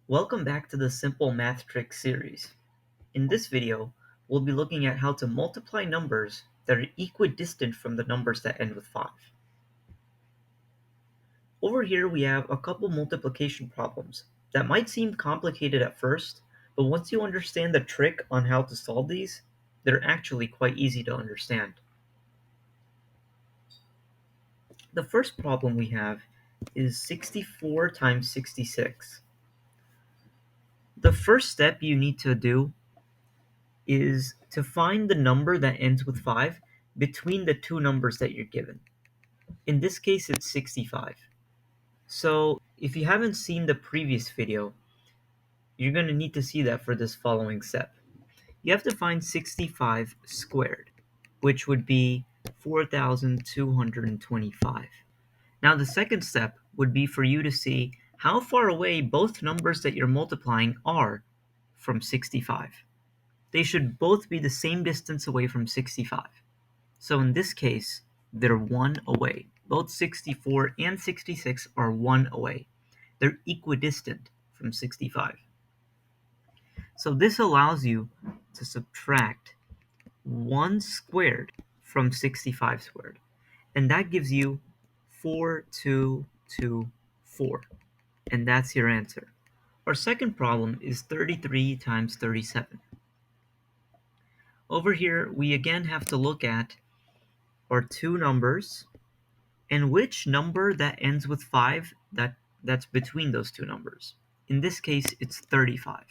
Welcome back to the Simple Math Tricks series. In this video, we'll be looking at how to multiply numbers that are equidistant from the numbers that end with 5. Over here we have a couple multiplication problems that might seem complicated at first, but once you understand the trick on how to solve these, they're actually quite easy to understand. The first problem we have is 64 times 66. The first step you need to do is to find the number that ends with 5 between the two numbers that you're given. In this case, it's 65. So if you haven't seen the previous video, you're going to need to see that for this following step. You have to find 65 squared, which would be 4,225. Now the second step would be for you to see how far away both numbers that you're multiplying are from 65. They should both be the same distance away from 65. So in this case, they're 1 away. Both 64 and 66 are 1 away. They're equidistant from 65. So this allows you to subtract 1 squared from 65 squared. And that gives you 4224. And that's your answer. Our second problem is 33 times 37. Over here, we again have to look at our two numbers and which number that ends with 5 that's between those two numbers. In this case, it's 35.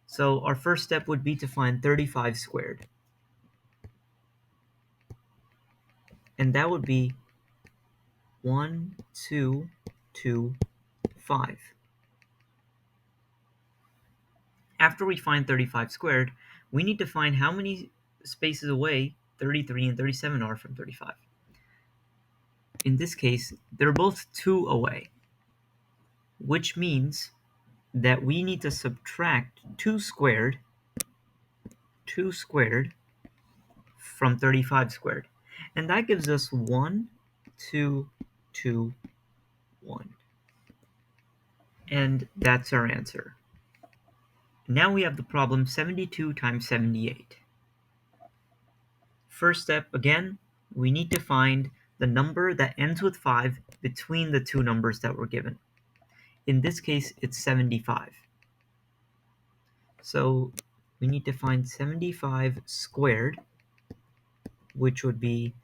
So our first step would be to find 35 squared. And that would be 1, 2, 2, 5. After we find 35 squared, we need to find how many spaces away 33 and 37 are from 35. In this case, they're both 2 away, which means that we need to subtract 2 squared from 35 squared. And that gives us 1, 2, 2, 1. And that's our answer. Now we have the problem 72 times 78. First step, again, we need to find the number that ends with 5 between the two numbers that were given. In this case, it's 75. So we need to find 75 squared, which would be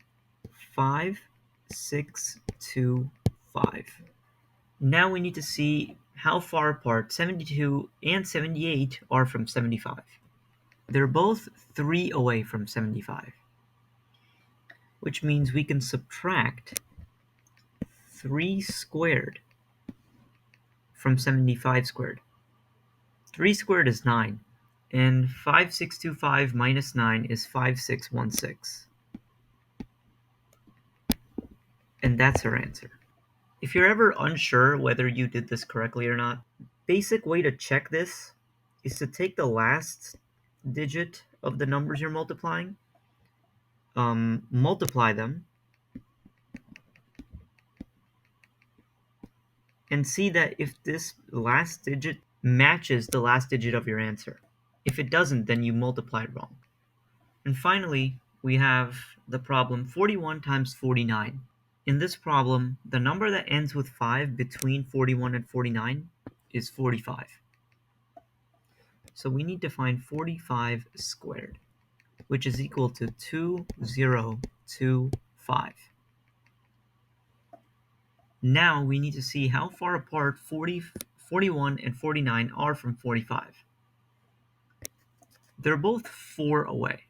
5625. Now we need to see how far apart 72 and 78 are from 75. They're both 3 away from 75, which means we can subtract 3 squared from 75 squared. 3 squared is 9, and 5625 minus 9 is 5616. And that's our answer. If you're ever unsure whether you did this correctly or not, basic way to check this is to take the last digit of the numbers you're multiplying, multiply them, and see that if this last digit matches the last digit of your answer. If it doesn't, then you multiplied wrong. And finally, we have the problem 41 times 49. In this problem, the number that ends with 5 between 41 and 49 is 45. So we need to find 45 squared, which is equal to 2025. Now we need to see how far apart 41 and 49 are from 45. They're both 4 away.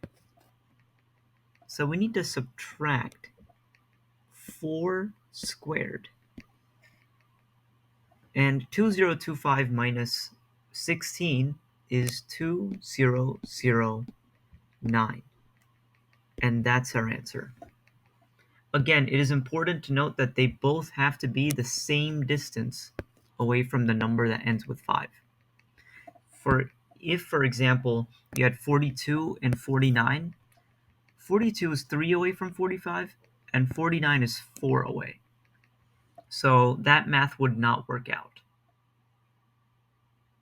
So we need to subtract 4 squared. And 2025 minus 16 is 2009. And that's our answer. Again, it is important to note that they both have to be the same distance away from the number that ends with 5. If, for example, you had 42 and 49, 42 is 3 away from 45, and 49 is 4 away. So that math would not work out.